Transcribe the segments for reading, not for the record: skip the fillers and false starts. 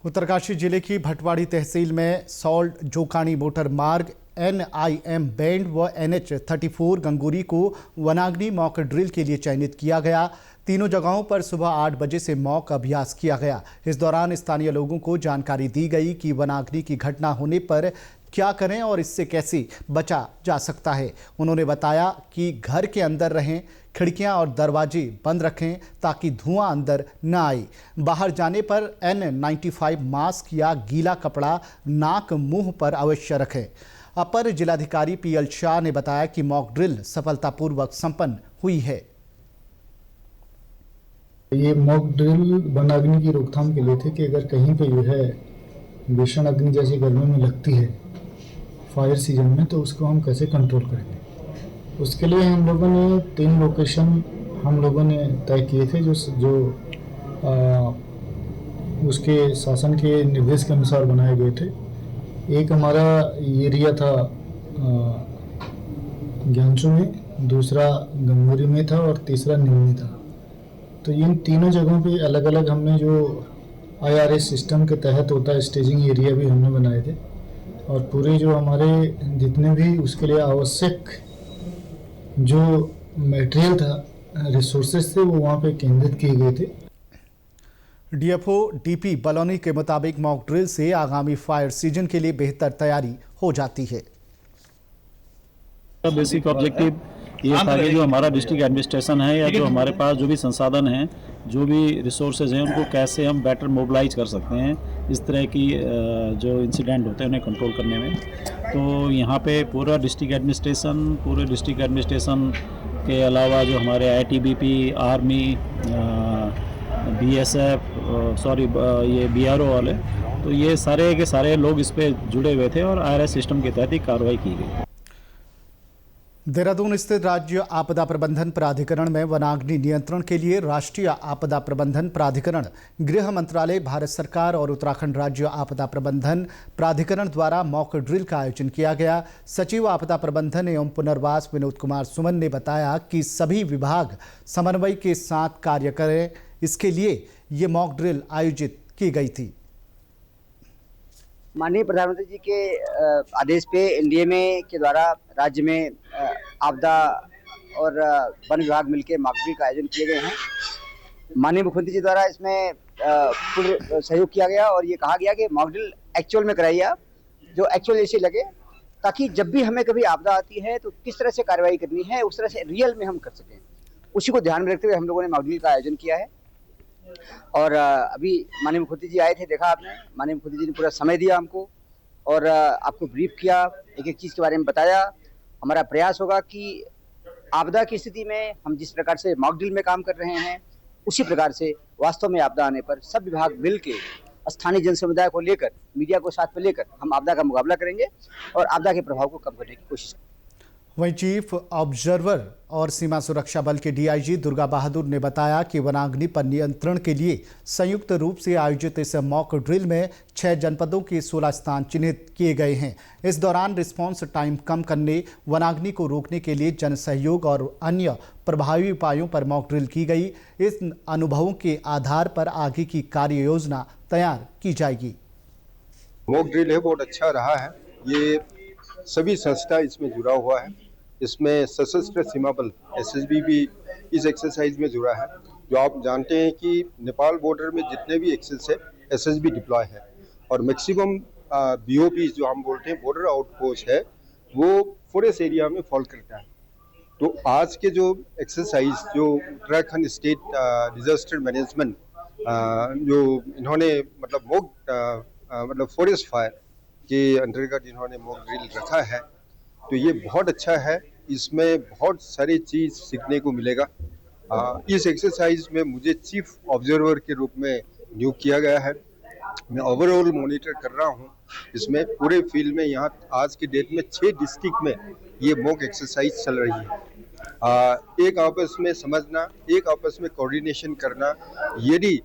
उत्तरकाशी जिले की भटवाड़ी तहसील में सॉल्ट जोकानी मोटर मार्ग NIM बैंड व NH 34 गंगोरी को वनाग्नि मॉक ड्रिल के लिए चयनित किया गया। तीनों जगहों पर सुबह 8 बजे से मॉक अभ्यास किया गया। इस दौरान स्थानीय लोगों को जानकारी दी गई कि वनाग्नि की घटना होने पर क्या करें और इससे कैसे बचा जा सकता है। उन्होंने बताया कि घर के अंदर रहें, खिड़कियां और दरवाजे बंद रखें ताकि धुआं अंदर न आए। बाहर जाने पर N95 मास्क या गीला कपड़ा नाक मुंह पर अवश्य रखें। अपर जिलाधिकारी PL शाह ने बताया कि मॉक ड्रिल सफलतापूर्वक संपन्न हुई है। ये मॉक ड्रिल वनाग्नि की रोकथाम के लिए थे कि अगर कहीं पे जो है भीषण अग्नि जैसी गर्मी में लगती है फायर सीजन में, तो उसको हम कैसे कंट्रोल करेंगे। उसके लिए हम लोगों ने 3 लोकेशन हम लोगों ने तय किए थे जो उसके शासन के निर्देश के अनुसार बनाए गए थे। एक हमारा एरिया था ज्ञानसू में, दूसरा गंगोरी में था और तीसरा निम्नी था। तो इन तीनों जगहों पे अलग अलग हमने जो IRS सिस्टम के तहत होता है स्टेजिंग एरिया भी हमने बनाए थे, और पूरे जो हमारे जितने भी उसके लिए आवश्यक जो मटेरियल था, रिसोर्सेज थे, वो वहाँ पे केंद्रित किए गए थे। DFO DP बलौनी के मुताबिक मॉक ड्रिल से आगामी फायर सीजन के लिए बेहतर तैयारी हो जाती है। बेसिक ऑब्जेक्टिव ये था कि जो हमारा डिस्ट्रिक्ट एडमिनिस्ट्रेशन है या जो हमारे पास जो भी संसाधन हैं, जो भी रिसोर्सेज हैं, उनको कैसे हम बेटर मोबिलाइज कर सकते हैं इस तरह की जो इंसिडेंट होते हैं उन्हें कंट्रोल करने में। तो यहाँ पे पूरे डिस्ट्रिक्ट एडमिनिस्ट्रेशन के अलावा जो हमारे ITBP, आर्मी, BSF, ये BRO वाले, तो ये सारे के सारे लोग इस पे जुड़े हुए थे और IRS सिस्टम के तहत ही कार्रवाई की गई। देहरादून स्थित राज्य आपदा प्रबंधन प्राधिकरण में वनाग्नि नियंत्रण के लिए राष्ट्रीय आपदा प्रबंधन प्राधिकरण, गृह मंत्रालय, भारत सरकार और उत्तराखंड राज्य आपदा प्रबंधन प्राधिकरण द्वारा मॉक ड्रिल का आयोजन किया गया। सचिव आपदा प्रबंधन एवं पुनर्वास विनोद कुमार सुमन ने बताया कि सभी विभाग समन्वय के साथ कार्य करें, इसके लिए ये मॉक ड्रिल आयोजित की गई थी। माननीय प्रधानमंत्री जी के आदेश पे NDMA के द्वारा राज्य में आपदा और वन विभाग मिलकर मॉक ड्रिल का आयोजन किए गए हैं। माननीय मुख्यमंत्री जी द्वारा इसमें पूर्ण सहयोग किया गया और ये कहा गया कि मॉक ड्रिल एक्चुअल में कराइए आप, जो एक्चुअल जैसे लगे, ताकि जब भी हमें कभी आपदा आती है तो किस तरह से कार्रवाई करनी है उस तरह से रियल में हम कर सकें। उसी को ध्यान में रखते हुए हम लोगों ने मॉक ड्रिल का आयोजन किया है। और अभी माननीय मुख्यमंत्री जी आए थे, देखा आपने, माननीय मुख्यमंत्री जी ने पूरा समय दिया हमको और आपको ब्रीफ किया, एक एक चीज़ के बारे में बताया। हमारा प्रयास होगा कि आपदा की स्थिति में हम जिस प्रकार से मॉक ड्रिल में काम कर रहे हैं, उसी प्रकार से वास्तव में आपदा आने पर सब विभाग मिलकर स्थानीय जन समुदाय को लेकर, मीडिया को साथ में लेकर हम आपदा का मुकाबला करेंगे और आपदा के प्रभाव को कम करने की कोशिश करेंगे। वहीं चीफ ऑब्जर्वर और सीमा सुरक्षा बल के DIG दुर्गा बहादुर ने बताया कि वनाग्नि पर नियंत्रण के लिए संयुक्त रूप से आयोजित इस मॉक ड्रिल में 6 जनपदों के 16 स्थान चिन्हित किए गए हैं। इस दौरान रिस्पांस टाइम कम करने, वनाग्नि को रोकने के लिए जन सहयोग और अन्य प्रभावी उपायों पर मॉक ड्रिल की गई। इस अनुभवों के आधार पर आगे की कार्य योजना तैयार की जाएगी। मॉक ड्रिल है, बहुत अच्छा रहा है। ये सभी संस्था इसमें जुड़ा हुआ है। इसमें सशस्त्र सीमा बल SSB भी इस एक्सरसाइज में जुड़ा है। जो आप जानते हैं कि नेपाल बॉर्डर में जितने भी एक्सेस है SSB डिप्लॉय है और मैक्सिमम BOP जो हम बोलते हैं बॉर्डर आउटपोस्ट है, वो फॉरेस्ट एरिया में फॉल करता है। तो आज के जो एक्सरसाइज जो उत्तराखंड स्टेट डिजास्टर मैनेजमेंट जो इन्होंने मतलब फॉरेस्ट फायर के अंतर्गत इन्होंने मॉक ड्रिल रखा है, तो ये बहुत अच्छा है। इसमें बहुत सारी चीज़ सीखने को मिलेगा। इस एक्सरसाइज में मुझे चीफ ऑब्जर्वर के रूप में नियुक्त किया गया है। मैं ओवरऑल मॉनिटर कर रहा हूँ इसमें पूरे फील्ड में। यहाँ आज की डेट में 6 डिस्ट्रिक्ट में ये मॉक एक्सरसाइज चल रही है। एक आपस में समझना, एक आपस में कोऑर्डिनेशन करना। यदि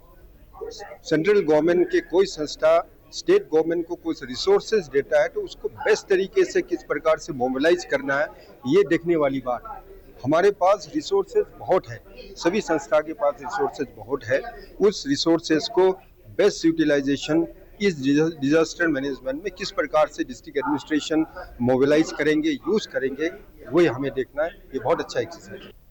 सेंट्रल गवर्नमेंट के कोई संस्था स्टेट गवर्नमेंट को कुछ रिसोर्सेज देता है तो उसको बेस्ट तरीके से किस प्रकार से मोबिलाइज करना है, ये देखने वाली बात है। हमारे पास रिसोर्सेज बहुत है, सभी संस्था के पास रिसोर्सेज बहुत है। उस रिसोर्सेज को बेस्ट यूटिलाइजेशन इस डिजास्टर मैनेजमेंट में किस प्रकार से डिस्ट्रिक्ट एडमिनिस्ट्रेशन मोबिलाइज करेंगे, यूज करेंगे, वही हमें देखना है। ये बहुत अच्छा एक्सरसाइज है।